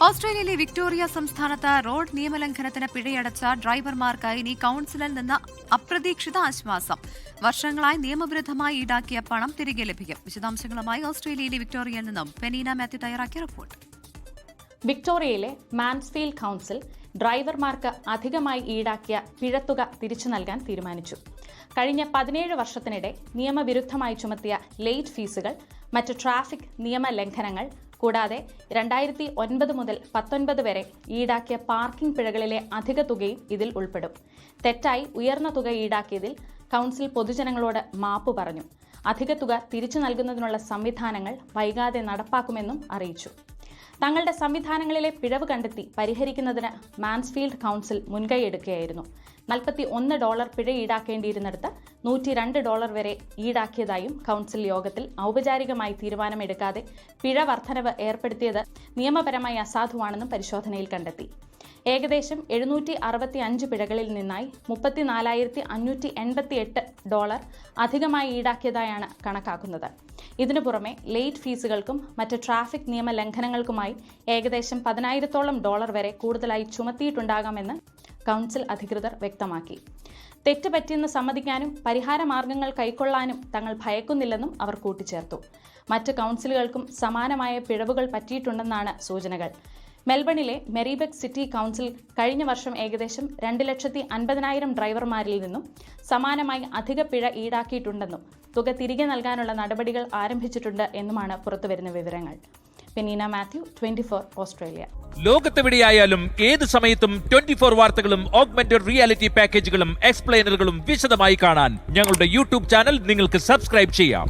ഓസ്ട്രേലിയയിലെ വിക്ടോറിയ സംസ്ഥാനത്ത് റോഡ് നിയമലംഘനത്തിന് പിഴയടച്ച ഡ്രൈവർമാർക്ക് ഇനി കൌൺസിലിൽ നിന്ന് അപ്രതീക്ഷിത ആശ്വാസം. വർഷങ്ങളായി നിയമവിരുദ്ധമായി ഈടാക്കിയ പണം തിരികെ ലഭിക്കും. വിശദാംശങ്ങളുമായി ഓസ്ട്രേലിയയിലെ വിക്ടോറിയയിൽ നിന്നും പെനീന മാത്യു തയ്യാറാക്കിയ റിപ്പോർട്ട്. വിക്ടോറിയയിലെ മാൻസ്ഫീൽഡ് കൌൺസിൽ ഡ്രൈവർമാർക്ക് അധികമായി ഈടാക്കിയ പിഴത്തുക തിരിച്ചു നൽകാൻ തീരുമാനിച്ചു. കഴിഞ്ഞ 17 വർഷത്തിനിടെ നിയമവിരുദ്ധമായി ചുമത്തിയ ലേറ്റ് ഫീസുകൾ, മറ്റ് ട്രാഫിക് നിയമലംഘനങ്ങൾ കൂടാതെ 2009 മുതൽ 19 വരെ ഈടാക്കിയ പാർക്കിംഗ് പിഴകളിലെ അധിക തുകയും ഇതിൽ ഉൾപ്പെടും. തെറ്റായി ഉയർന്ന തുക ഈടാക്കിയതിൽ കൌൺസിൽ പൊതുജനങ്ങളോട് മാപ്പ് പറഞ്ഞു. അധിക തുക തിരിച്ചു നൽകുന്നതിനുള്ള സംവിധാനങ്ങൾ വൈകാതെ നടപ്പാക്കുമെന്നും അറിയിച്ചു. തങ്ങളുടെ സംവിധാനങ്ങളിലെ പിഴവ് കണ്ടെത്തി പരിഹരിക്കുന്നതിന് മാൻസ്ഫീൽഡ് കൌൺസിൽ മുൻകൈയെടുക്കുകയായിരുന്നു. $41 പിഴ ഈടാക്കേണ്ടിയിരുന്നിടത്ത് $102 വരെ ഈടാക്കിയതായും കൌൺസിൽ യോഗത്തിൽ ഔപചാരികമായി തീരുമാനമെടുക്കാതെ പിഴ വർധനവ് ഏർപ്പെടുത്തിയത് നിയമപരമായി അസാധുവാണെന്നും പരിശോധനയിൽ കണ്ടെത്തി. ഏകദേശം 765 പിഴകളിൽ നിന്നായി $34,588 അധികമായി ഈടാക്കിയതായാണ് കണക്കാക്കുന്നത്. ഇതിനു പുറമെ ലേറ്റ് ഫീസുകൾക്കും മറ്റ് ട്രാഫിക് നിയമ ലംഘനങ്ങൾക്കുമായി ഏകദേശം $10,000 വരെ കൂടുതലായി ചുമത്തിയിട്ടുണ്ടാകാമെന്ന് കൌൺസിൽ അധികൃതർ വ്യക്തമാക്കി. തെറ്റ് പറ്റിയെന്ന് സമ്മതിക്കാനും പരിഹാര മാർഗങ്ങൾ കൈക്കൊള്ളാനും തങ്ങൾ ഭയക്കുന്നില്ലെന്നും അവർ കൂട്ടിച്ചേർത്തു. മറ്റ് കൌൺസിലുകൾക്കും സമാനമായ പിഴവുകൾ പറ്റിയിട്ടുണ്ടെന്നാണ് സൂചനകൾ. മെൽബണിലെ മെറിബെക്ക് സിറ്റി കൌൺസിൽ കഴിഞ്ഞ വർഷം ഏകദേശം 2,50,000 ഡ്രൈവർമാരിൽ നിന്നും സമാനമായി അധിക പിഴ ഈടാക്കിയിട്ടുണ്ടെന്നും തുക തിരികെ നൽകാനുള്ള നടപടികൾ ആരംഭിച്ചിട്ടുണ്ട് എന്നുമാണ് പുറത്തുവരുന്ന വിവരങ്ങൾ. പെനീന മാത്യു, 24 ഓസ്ട്രേലിയ. ലോകത്തെവിടെയായാലും ഏത് സമയത്തും 24 വാർത്തകളും ഓഗ്മെന്റഡ് റിയാലിറ്റി പാക്കേജുകളും എക്സ്പ്ലെയിനറുകളും വിശദമായി കാണാൻ ഞങ്ങളുടെ യൂട്യൂബ് ചാനൽ നിങ്ങൾക്ക് സബ്സ്ക്രൈബ് ചെയ്യാം.